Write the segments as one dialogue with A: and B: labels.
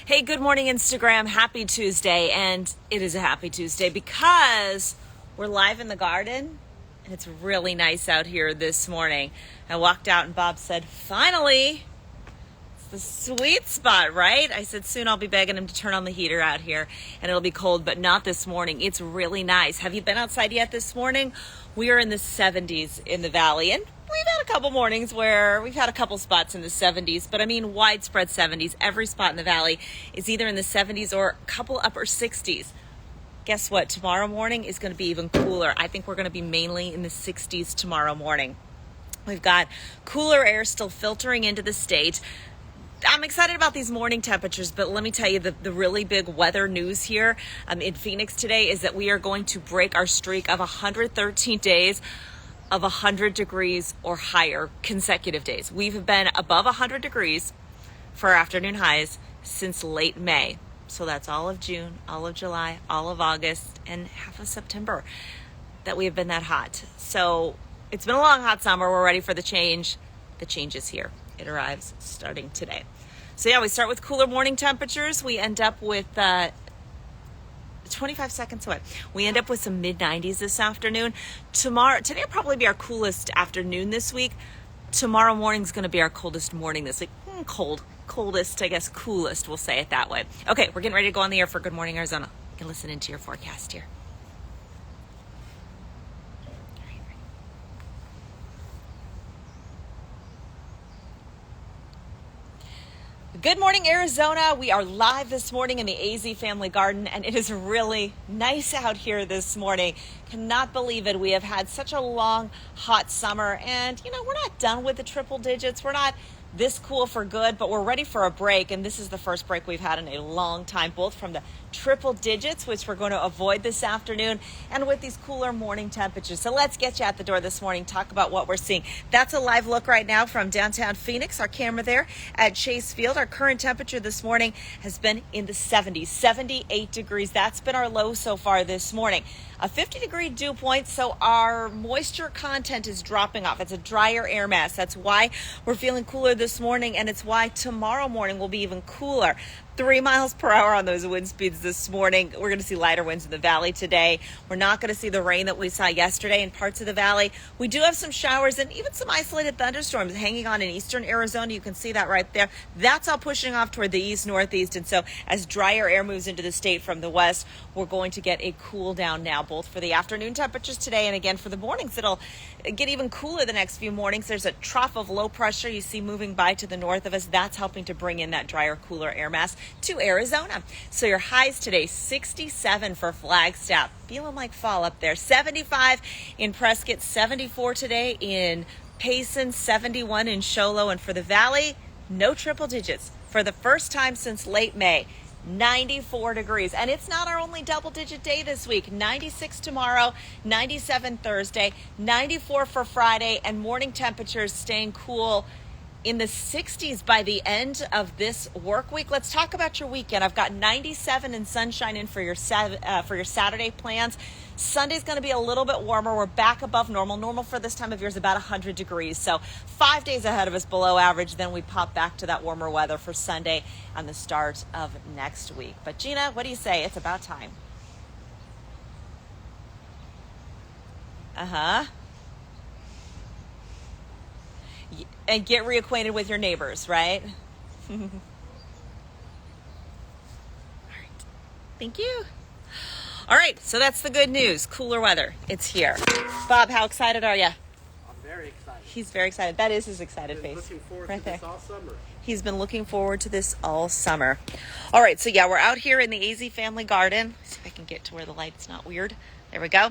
A: Hey, good morning, Instagram. Happy Tuesday. And it is a happy Tuesday because we're live in the garden and it's really nice out here this morning. I walked out and Bob said, finally, it's the sweet spot, right? I said, soon I'll be begging him to turn on the heater out here and it'll be cold, but not this morning. It's really nice. Have you been outside yet this morning? We are in the 70s in the valley, and we've had a couple mornings where we've had a couple spots in the 70s, but I mean widespread 70s. Every spot in the valley is either in the 70s or a couple upper 60s. Guess what? Tomorrow morning is going to be even cooler. I think we're going to be mainly in the 60s tomorrow morning. We've got cooler air still filtering into the state. I'm excited about these morning temperatures, but let me tell you the really big weather news here in Phoenix today is that we are going to break our streak of 113 days of 100 degrees or higher consecutive days. We've been above 100 degrees for our afternoon highs since late May. So that's all of June, all of July, all of August, and half of September that we have been that hot. So it's been a long, hot summer. We're ready for the change. The change is here. It arrives starting today. So yeah, we start with cooler morning temperatures. We end up with 25 seconds away. We end up with some mid-90s this afternoon. Today will probably be our coolest afternoon this week. Tomorrow morning is going to be our coldest morning this week. Coldest, I guess, coolest, we'll say it that way. Okay, we're getting ready to go on the air for Good Morning Arizona. You can listen into your forecast here. Good morning, Arizona. We are live this morning in the AZ Family Garden, and it is really nice out here this morning. Cannot believe it. We have had such a long, hot summer, and, we're not done with the triple digits. We're not this cool for good, but we're ready for a break, and this is the first break we've had in a long time, both from the triple digits, which we're going to avoid this afternoon, and with these cooler morning temperatures. So let's get you out the door this morning, talk about what we're seeing. That's a live look right now from downtown Phoenix, our camera there at Chase Field. Our current temperature this morning has been in the 70s, 78 degrees. That's been our low so far this morning. A 50-degree dew point, so our moisture content is dropping off. It's a drier air mass. That's why we're feeling cooler this morning, and it's why tomorrow morning will be even cooler. 3 miles per hour on those wind speeds this morning. We're going to see lighter winds in the valley today. We're not going to see the rain that we saw yesterday in parts of the valley. We do have some showers and even some isolated thunderstorms hanging on in eastern Arizona. You can see that right there. That's all pushing off toward the east, northeast. And so as drier air moves into the state from the west, we're going to get a cool down now, both for the afternoon temperatures today and again for the mornings. It'll get even cooler the next few mornings. There's a trough of low pressure you see moving by to the north of us. That's helping to bring in that drier, cooler air mass to Arizona. So your highs today, 67 for Flagstaff. Feeling like fall up there. 75 in Prescott, 74 today in Payson, 71 in Show Low. And for the valley, no triple digits for the first time since late May. 94 degrees. And it's not our only double-digit day this week. 96 tomorrow, 97 Thursday, 94 for Friday, and morning temperatures staying cool in the 60s by the end of this work week. Let's talk about your weekend. I've got 97 and sunshine in for your Saturday plans. Sunday's going to be a little bit warmer. We're back above normal. Normal for this time of year is about 100 degrees. So 5 days ahead of us below average. Then we pop back to that warmer weather for Sunday and the start of next week. But Gina, what do you say? It's about time. And get reacquainted with your neighbors, right? All right. Thank you. All right, so that's the good news. Cooler weather. It's here. Bob, how excited are you?
B: I'm very excited.
A: He's very excited. That is his excited face.
B: Looking forward
A: right
B: to
A: there.
B: this all summer.
A: He's been looking forward to this all summer. All right, so yeah, we're out here in the AZ Family Garden. Let's see if I can get to where the light's not weird. There we go.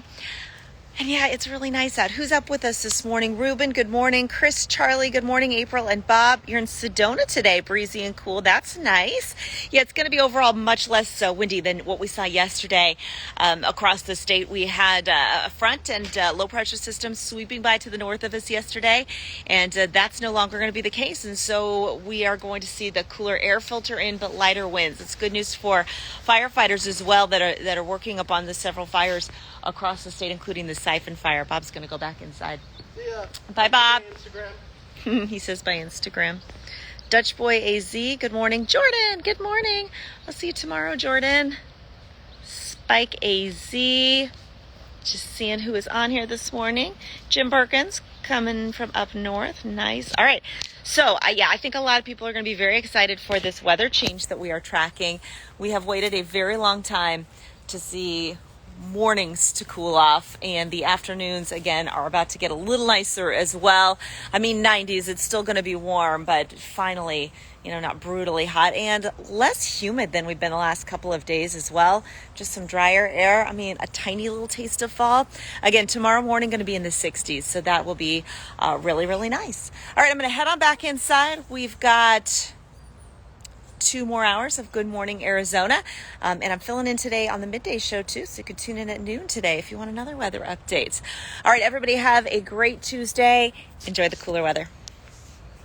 A: And yeah, it's really nice out. Who's up with us this morning? Ruben, good morning. Chris, Charlie, good morning. April and Bob, you're in Sedona today, breezy and cool. That's nice. Yeah, it's going to be overall much less windy than what we saw yesterday across the state. We had a front and low pressure system sweeping by to the north of us yesterday, and that's no longer going to be the case. And so we are going to see the cooler air filter in, but lighter winds. It's good news for firefighters as well that are working up on the several fires across the state, including the Siphon Fire. Bob's going to go back inside.
B: See ya.
A: Bye, Bob.
B: Instagram.
A: He says by Instagram. Dutch Boy AZ, good morning. Jordan, good morning. I'll see you tomorrow, Jordan. Spike AZ, just seeing who is on here this morning. Jim Perkins, coming from up north. Nice. All right. So, I think a lot of people are going to be very excited for this weather change that we are tracking. We have waited a very long time to see mornings to cool off, and the afternoons again are about to get a little nicer as well. I mean, 90s, it's still going to be warm, but finally, not brutally hot and less humid than we've been the last couple of days as well. Just some drier air. I mean, a tiny little taste of fall. Again, tomorrow morning going to be in the 60s, so that will be really, really nice. All right, I'm going to head on back inside. We've got 2 more hours of Good Morning Arizona. And I'm filling in today on the midday show too, so you can tune in at noon today if you want another weather update. All right, everybody have a great Tuesday. Enjoy the cooler weather.